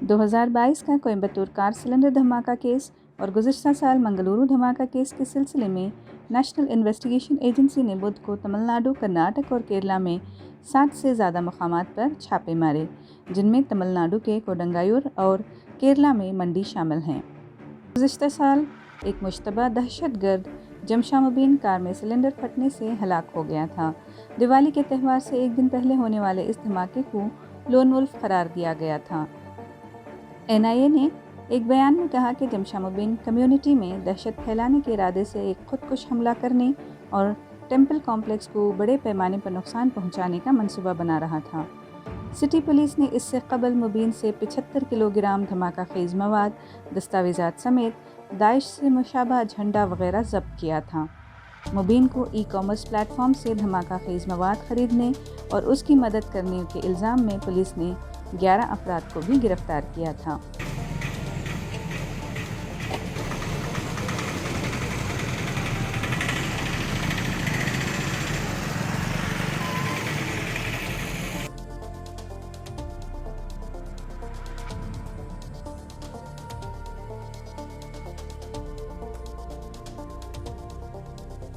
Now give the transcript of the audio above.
2022 کا کوئمبٹور کار سلنڈر دھماکہ کیس اور گزشتہ سال منگلورو دھماکہ کیس کے سلسلے میں نیشنل انویسٹیگیشن ایجنسی نے بدھ کو تمل ناڈو، کرناٹک اور کیرلا میں 60 سے زیادہ مقامات پر چھاپے مارے، جن میں تمل ناڈو کے کوڈنگایور اور کیرلا میں منڈی شامل ہیں۔ گزشتہ سال ایک مشتبہ دہشت گرد جمشا مبین کار میں سلنڈر پھٹنے سے ہلاک ہو گیا تھا۔ دیوالی کے تہوار سے ایک دن پہلے ہونے والے اس دھماکے کو لون وولف قرار دیا گیا تھا۔ NIA نے ایک بیان میں کہا کہ جمشا مبین کمیونٹی میں دہشت پھیلانے کے ارادے سے ایک خودکش حملہ کرنے اور ٹیمپل کمپلیکس کو بڑے پیمانے پر نقصان پہنچانے کا منصوبہ بنا رہا تھا۔ سٹی پولیس نے اس سے قبل مبین سے 75 کلوگرام دھماکہ خیز مواد، دستاویزات سمیت داعش سے مشابہ جھنڈا وغیرہ ضبط کیا تھا۔ مبین کو ای کامرس پلیٹ فارم سے دھماکہ خیز مواد خریدنے اور اس کی مدد کرنے کے الزام میں پولیس نے 11 افراد کو بھی گرفتار کیا تھا۔